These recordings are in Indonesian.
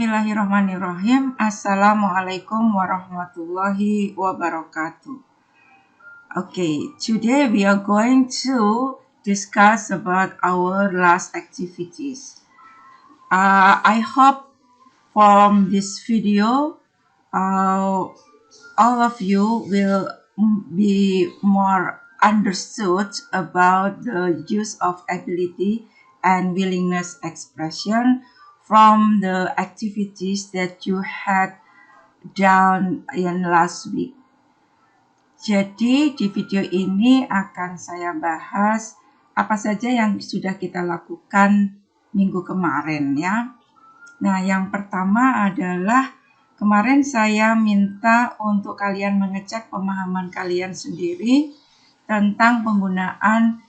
Bismillahirrahmanirrahim. Assalamualaikum warahmatullahi wabarakatuh. Okay, today we are going to discuss about our last activities. I hope from this video, all of you will be more understood about the use of ability and willingness expression from the activities that you had done in last week. Jadi di video ini akan saya bahas apa saja yang sudah kita lakukan minggu kemarin ya. Nah, yang pertama adalah kemarin saya minta untuk kalian mengecek pemahaman kalian sendiri tentang penggunaan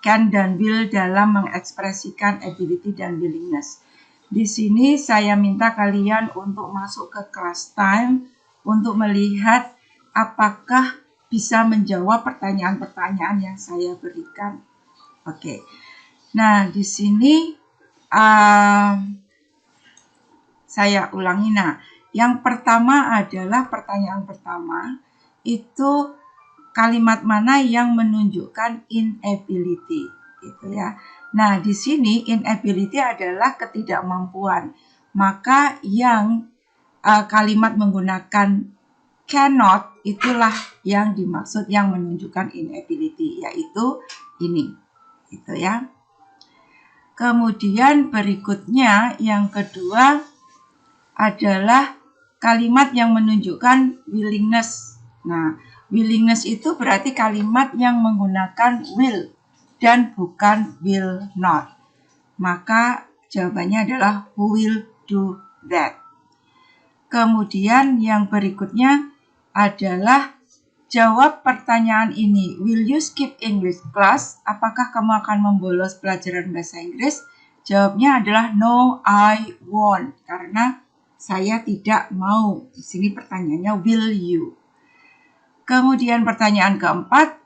can dan will dalam mengekspresikan ability dan willingness. Di sini saya minta kalian untuk masuk ke class time untuk melihat apakah bisa menjawab pertanyaan-pertanyaan yang saya berikan. Oke. Nah, di sini saya ulangi. Nah, yang pertama adalah pertanyaan pertama itu kalimat mana yang menunjukkan inability, gitu ya. Nah, di sini inability adalah ketidakmampuan. Maka yang kalimat menggunakan cannot itulah yang dimaksud yang menunjukkan inability, yaitu ini, gitu ya. Kemudian berikutnya yang kedua adalah kalimat yang menunjukkan willingness. Nah, willingness itu berarti kalimat yang menggunakan will dan bukan will not. Maka jawabannya adalah who will do that. Kemudian yang berikutnya adalah jawab pertanyaan ini. Will you skip English class? Apakah kamu akan membolos pelajaran bahasa Inggris? Jawabnya adalah no, I won't. Karena saya tidak mau. Di sini pertanyaannya will you. Kemudian pertanyaan keempat,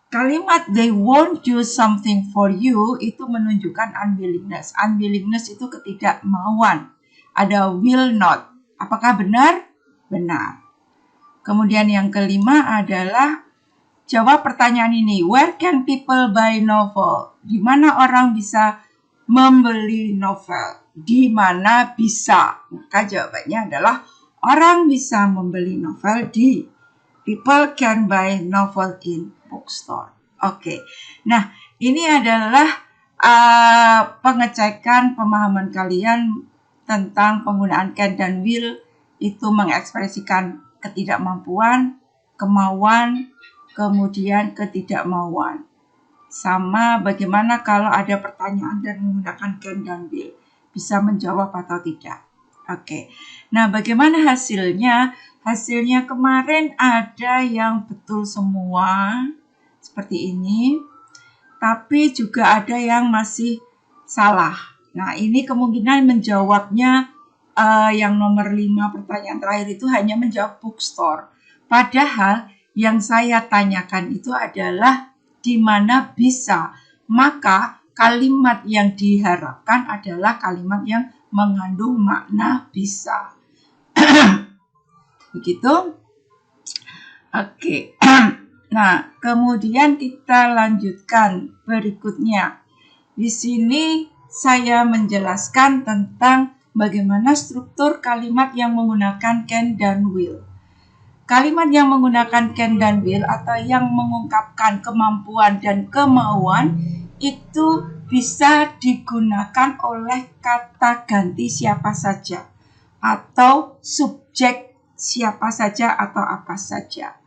kalimat they won't do something for you itu menunjukkan unwillingness. Unwillingness itu ketidakmauan. Ada will not. Apakah benar? Benar. Kemudian yang kelima adalah jawab pertanyaan ini. Where can people buy novel? Di mana orang bisa membeli novel? Di mana bisa? Maka jawabannya adalah orang bisa membeli novel di people can buy novel in bookstore. Oke. Nah, ini adalah pengecekan pemahaman kalian tentang penggunaan can dan will itu mengekspresikan ketidakmampuan, kemauan, kemudian ketidakmauan. Sama bagaimana kalau ada pertanyaan dan menggunakan can dan will. Bisa menjawab atau tidak. Oke. Nah, bagaimana hasilnya? Hasilnya kemarin ada yang betul semua, seperti ini. Tapi juga ada yang masih salah. Nah, ini kemungkinan menjawabnya yang nomor 5 pertanyaan terakhir itu hanya menjawab bookstore. Padahal yang saya tanyakan itu adalah di mana bisa. Maka kalimat yang diharapkan adalah kalimat yang mengandung makna bisa. Begitu? Oke. Nah, kemudian kita lanjutkan berikutnya. Di sini saya menjelaskan tentang bagaimana struktur kalimat yang menggunakan can dan will. Kalimat yang menggunakan can dan will atau yang mengungkapkan kemampuan dan kemauan itu bisa digunakan oleh kata ganti siapa saja atau subjek siapa saja atau apa saja.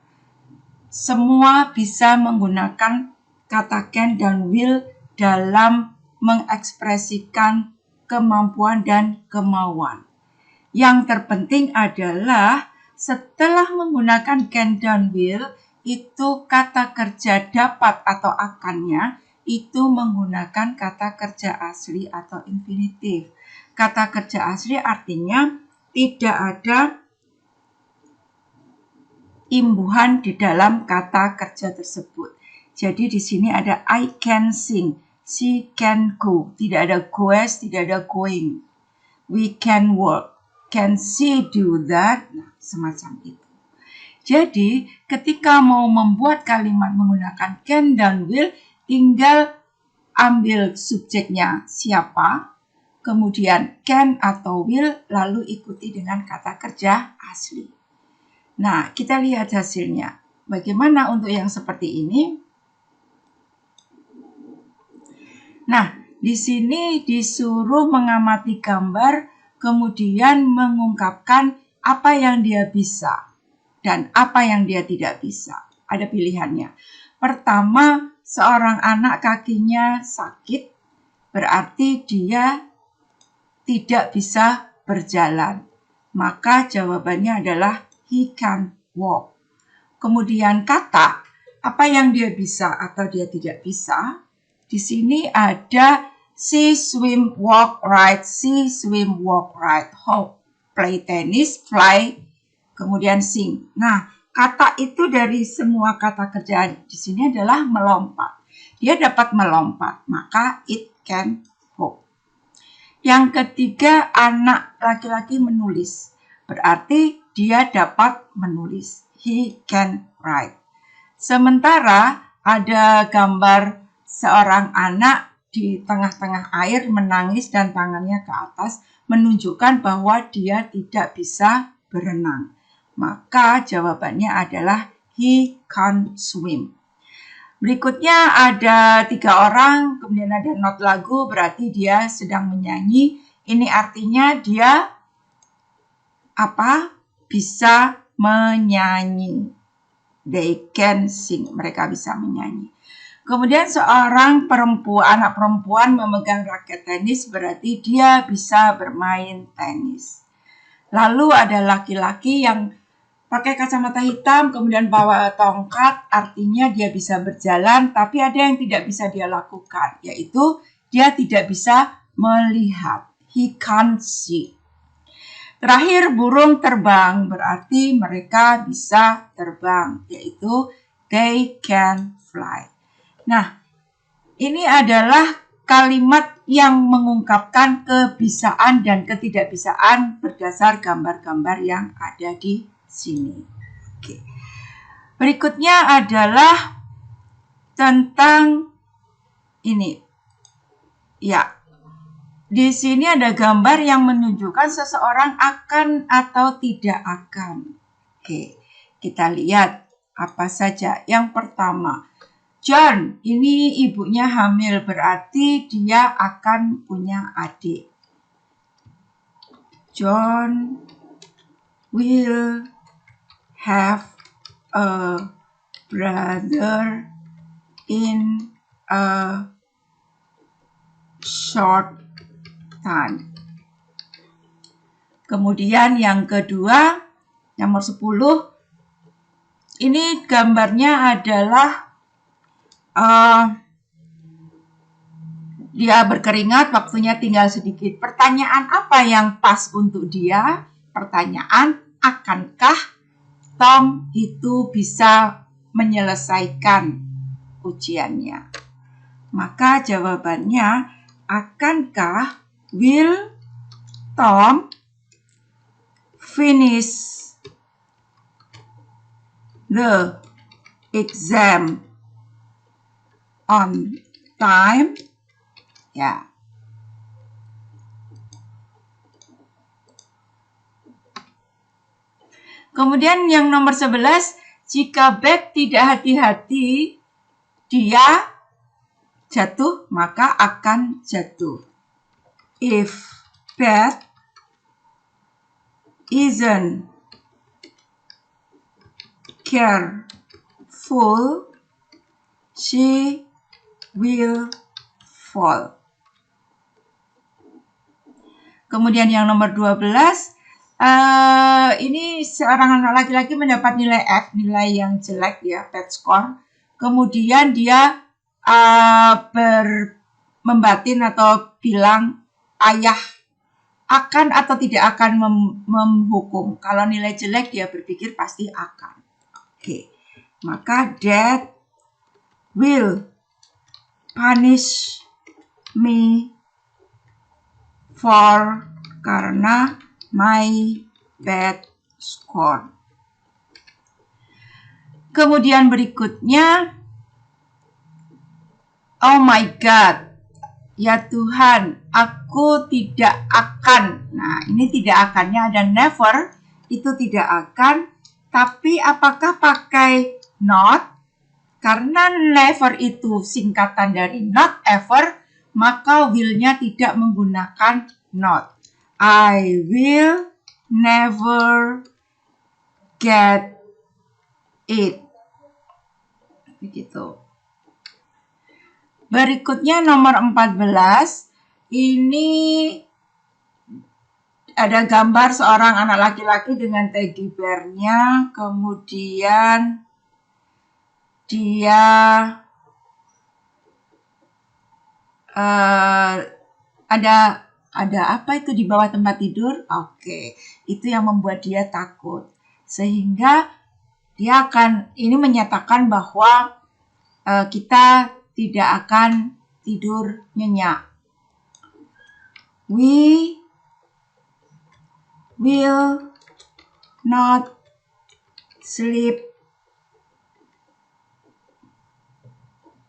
Semua bisa menggunakan kata can dan will dalam mengekspresikan kemampuan dan kemauan. Yang terpenting adalah setelah menggunakan can dan will, itu kata kerja dapat atau akannya itu menggunakan kata kerja asli atau infinitif. Kata kerja asli artinya tidak ada imbuhan di dalam kata kerja tersebut. Jadi di sini ada I can sing, she can go. Tidak ada goes, tidak ada going. we can work. Can she do that? Nah, semacam itu. Jadi, ketika mau membuat kalimat menggunakan can dan will, tinggal ambil subjeknya siapa, kemudian can atau will, lalu ikuti dengan kata kerja asli. Nah, kita lihat hasilnya. Bagaimana untuk yang seperti ini? Nah, di sini disuruh mengamati gambar, kemudian mengungkapkan apa yang dia bisa dan apa yang dia tidak bisa. Ada pilihannya. Pertama, seorang anak kakinya sakit, berarti dia tidak bisa berjalan. Maka jawabannya adalah he can't walk. Kemudian kata, apa yang dia bisa atau dia tidak bisa? Di sini ada she swim, walk, ride, she swim, walk, ride, hop, play tennis, fly, kemudian sing. Nah, kata itu dari semua kata kerja di sini adalah melompat. Dia dapat melompat, maka it can hop. Yang ketiga, anak laki-laki menulis. Berarti dia dapat menulis. He can write. Sementara ada gambar seorang anak di tengah-tengah air menangis dan tangannya ke atas, menunjukkan bahwa dia tidak bisa berenang. Maka jawabannya adalah he can't swim. Berikutnya ada 3 orang, kemudian ada not lagu, berarti dia sedang menyanyi. Ini artinya dia bisa menyanyi. They can sing, mereka bisa menyanyi. Kemudian seorang anak perempuan memegang raket tenis, berarti dia bisa bermain tenis. Lalu ada laki-laki yang pakai kacamata hitam, kemudian bawa tongkat, artinya dia bisa berjalan, tapi ada yang tidak bisa dia lakukan, yaitu dia tidak bisa melihat. He can't see. Terakhir, burung terbang, berarti mereka bisa terbang, yaitu they can fly. Nah, ini adalah kalimat yang mengungkapkan kebisaan dan ketidakbisaan berdasar gambar-gambar yang ada di sini. Oke. Berikutnya adalah tentang ini. Ya. Di sini ada gambar yang menunjukkan seseorang akan atau tidak akan. Oke. Kita lihat apa saja. Yang pertama, John, ini ibunya hamil, berarti dia akan punya adik. John will have a brother in a short time. Kemudian yang kedua, nomor 10, ini gambarnya adalah dia berkeringat, waktunya tinggal sedikit. Pertanyaan apa yang pas untuk dia? Pertanyaan, akankah Tom itu bisa menyelesaikan ujiannya? Maka jawabannya, akankah will Tom finish the exam on time? Ya. Kemudian yang nomor 11, jika Beth tidak hati-hati, dia jatuh, maka akan jatuh. If Beth isn't careful, she will fall. Kemudian yang nomor 12, ini seorang anak laki-laki mendapat nilai F, nilai yang jelek ya, bad score. Kemudian dia membatin atau bilang ayah akan atau tidak akan menghukum. Kalau nilai jelek dia berpikir pasti akan. Oke. Maka Dad will punish me for karena my bad score. Kemudian berikutnya, oh my God, ya Tuhan, aku tidak akan. Nah, ini tidak akannya ada never, itu tidak akan. Tapi apakah pakai not? Karena never itu singkatan dari not ever, maka will-nya tidak menggunakan not. I will never get it. Begitu. Berikutnya nomor 14. Ini ada gambar seorang anak laki-laki dengan teddy bear-nya. Kemudian dia ada apa itu di bawah tempat tidur? Oke, itu yang membuat dia takut. Sehingga dia ini menyatakan bahwa kita tidak akan tidur nyenyak. We will not sleep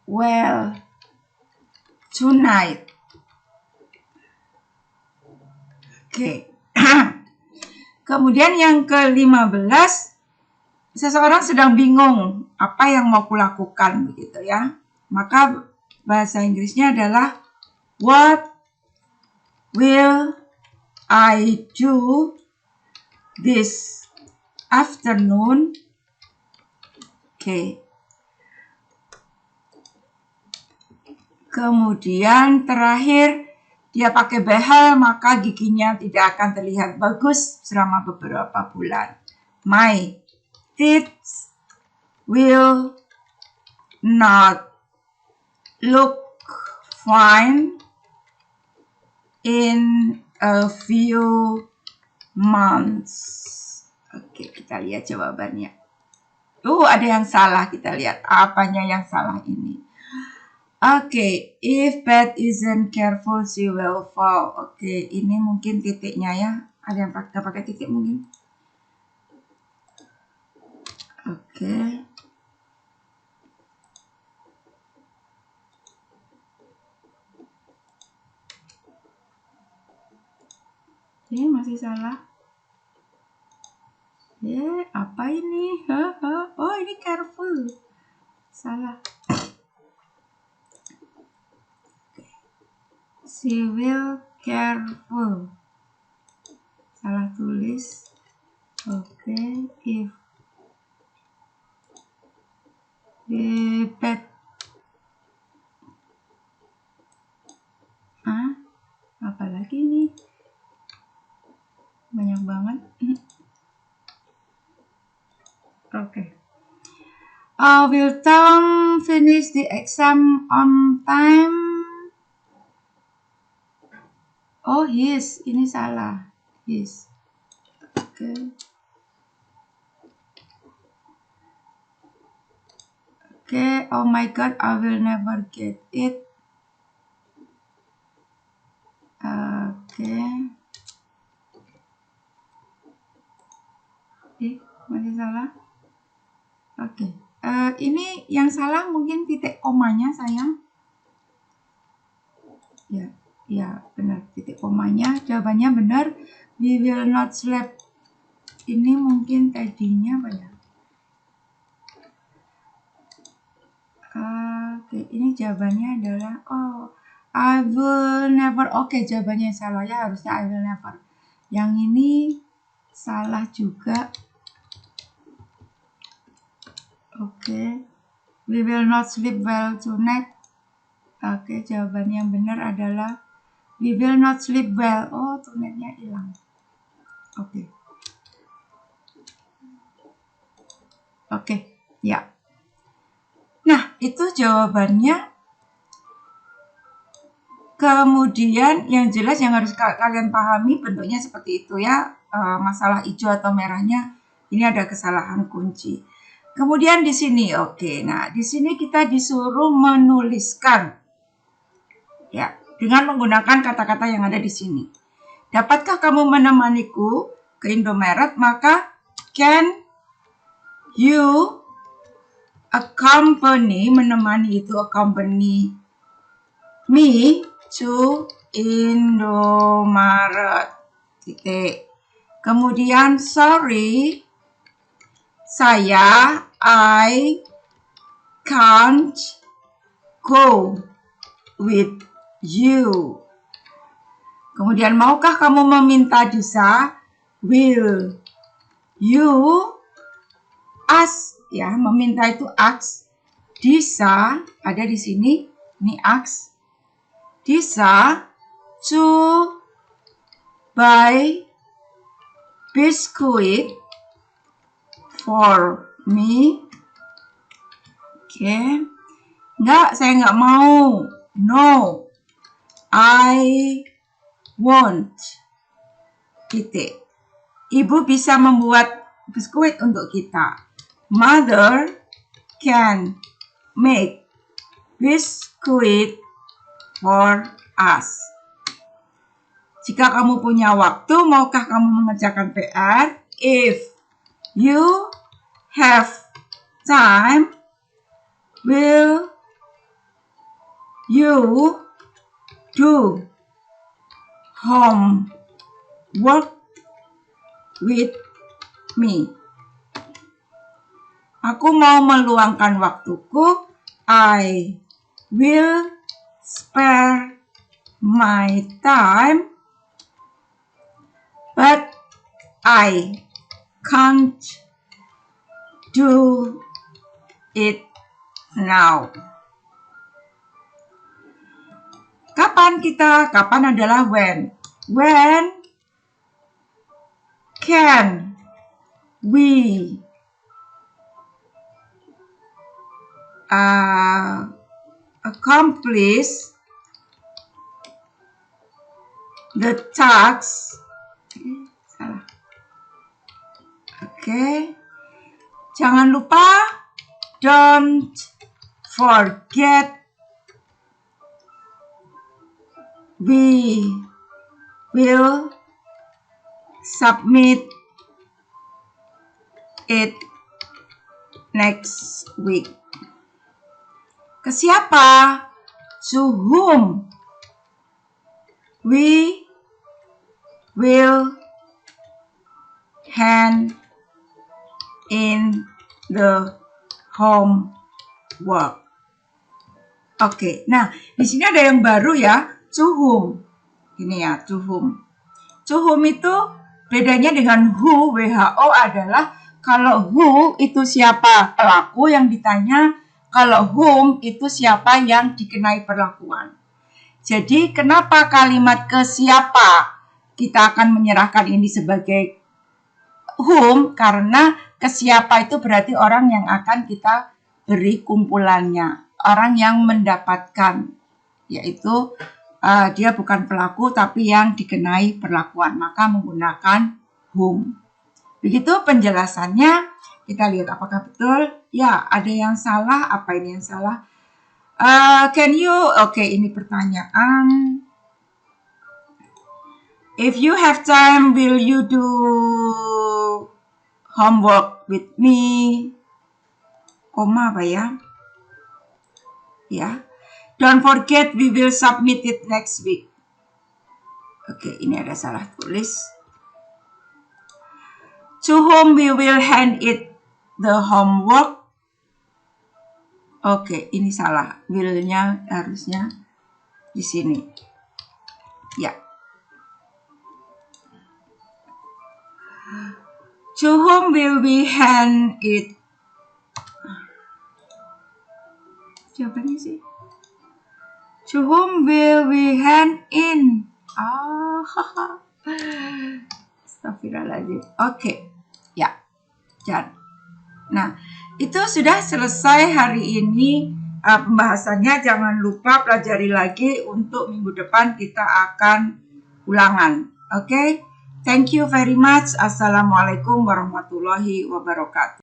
well tonight. Oke. Kemudian yang ke-15, seseorang sedang bingung apa yang mau kulakukan begitu ya. Maka bahasa Inggrisnya adalah what will I do this afternoon? Oke. Kemudian terakhir dia pakai behel, maka giginya tidak akan terlihat bagus selama beberapa bulan. My teeth will not look fine in a few months. Oke, kita lihat jawabannya. Ada yang salah, kita lihat apanya yang salah ini. Oke, if Beth isn't careful, she will fall. Oke, ini mungkin titiknya ya. Ada yang pakai titik mungkin. Oke. Ini masih salah. Apa ini? Oh, ini careful. Salah. She will careful. Salah tulis. Oke, if Beth. Apalagi nih? Banyak banget. Oke. Will Tom finish the exam on time? Oh, his. Ini salah. His. Oke. Oke. Oh my God, I will never get it. Oke. Masih salah. Oke. Ini yang salah mungkin titik komanya, sayang. Ya, benar, titik komanya. Jawabannya benar. We will not sleep. Ini mungkin tadinya apa ya? Oke, ini jawabannya adalah I will never. Oke, jawabannya salah ya, harusnya I will never. Yang ini salah juga. Oke. We will not sleep well tonight. Oke, jawaban yang benar adalah we will not sleep well. Oh, tonightnya hilang. Oke, ya. Nah, itu jawabannya. Kemudian yang jelas yang harus kalian pahami bentuknya seperti itu ya. Masalah hijau atau merahnya ini ada kesalahan kunci. Kemudian di sini, nah di sini kita disuruh menuliskan ya dengan menggunakan kata-kata yang ada di sini. Dapatkah kamu menemaniku ke Indomaret? Maka can you accompany, menemani itu accompany me to Indomaret. Titik. Kemudian sorry, saya I can't go with you. Kemudian maukah kamu meminta Disa? Will you ask, ya, meminta itu ask. Disa ada di sini, ini ask. Disa to buy biscuit for me. Oke. Enggak, saya enggak mau. No, I won't. Titik. Ibu bisa membuat biskuit untuk kita. Mother can make biskuit for us. Jika kamu punya waktu, maukah kamu mengerjakan PR? If you have time, will you do homework with me? Aku mau meluangkan waktuku. I will spare my time, but I can't do it now. Kapan kita? Kapan adalah when. When can we accomplish the task? Salah. Oke. Jangan lupa, don't forget, we will submit it next week. Ke siapa? To whom? We will hand in the homework. Oke, nah di sini ada yang baru ya, to whom. Ini ya, to whom. To whom itu bedanya dengan who, WHO adalah kalau who itu siapa pelaku yang ditanya, kalau whom itu siapa yang dikenai perlakuan. Jadi kenapa kalimat ke siapa kita akan menyerahkan ini sebagai whom? Karena ke siapa itu berarti orang yang akan kita beri kumpulannya, orang yang mendapatkan, yaitu dia bukan pelaku tapi yang dikenai perlakuan, maka menggunakan whom. Begitu penjelasannya. Kita lihat apakah betul. Ya, ada yang salah. Apa ini yang salah? Can you? Oke, ini pertanyaan. If you have time, will you do homework with me? Koma apa ya? Ya. Don't forget, we will submit it next week. Oke, ini ada salah tulis. To whom we will hand it the homework. Oke, ini salah. Will-nya harusnya di sini. Ya. To whom will we hand it? Jawabannya sih. To whom will we hand in? Astagfirullahaladzim. Oke. Ya. Jangan. Nah, itu sudah selesai hari ini pembahasannya. Jangan lupa pelajari lagi, untuk minggu depan kita akan ulangan. Oke? Thank you very much. Assalamualaikum warahmatullahi wabarakatuh.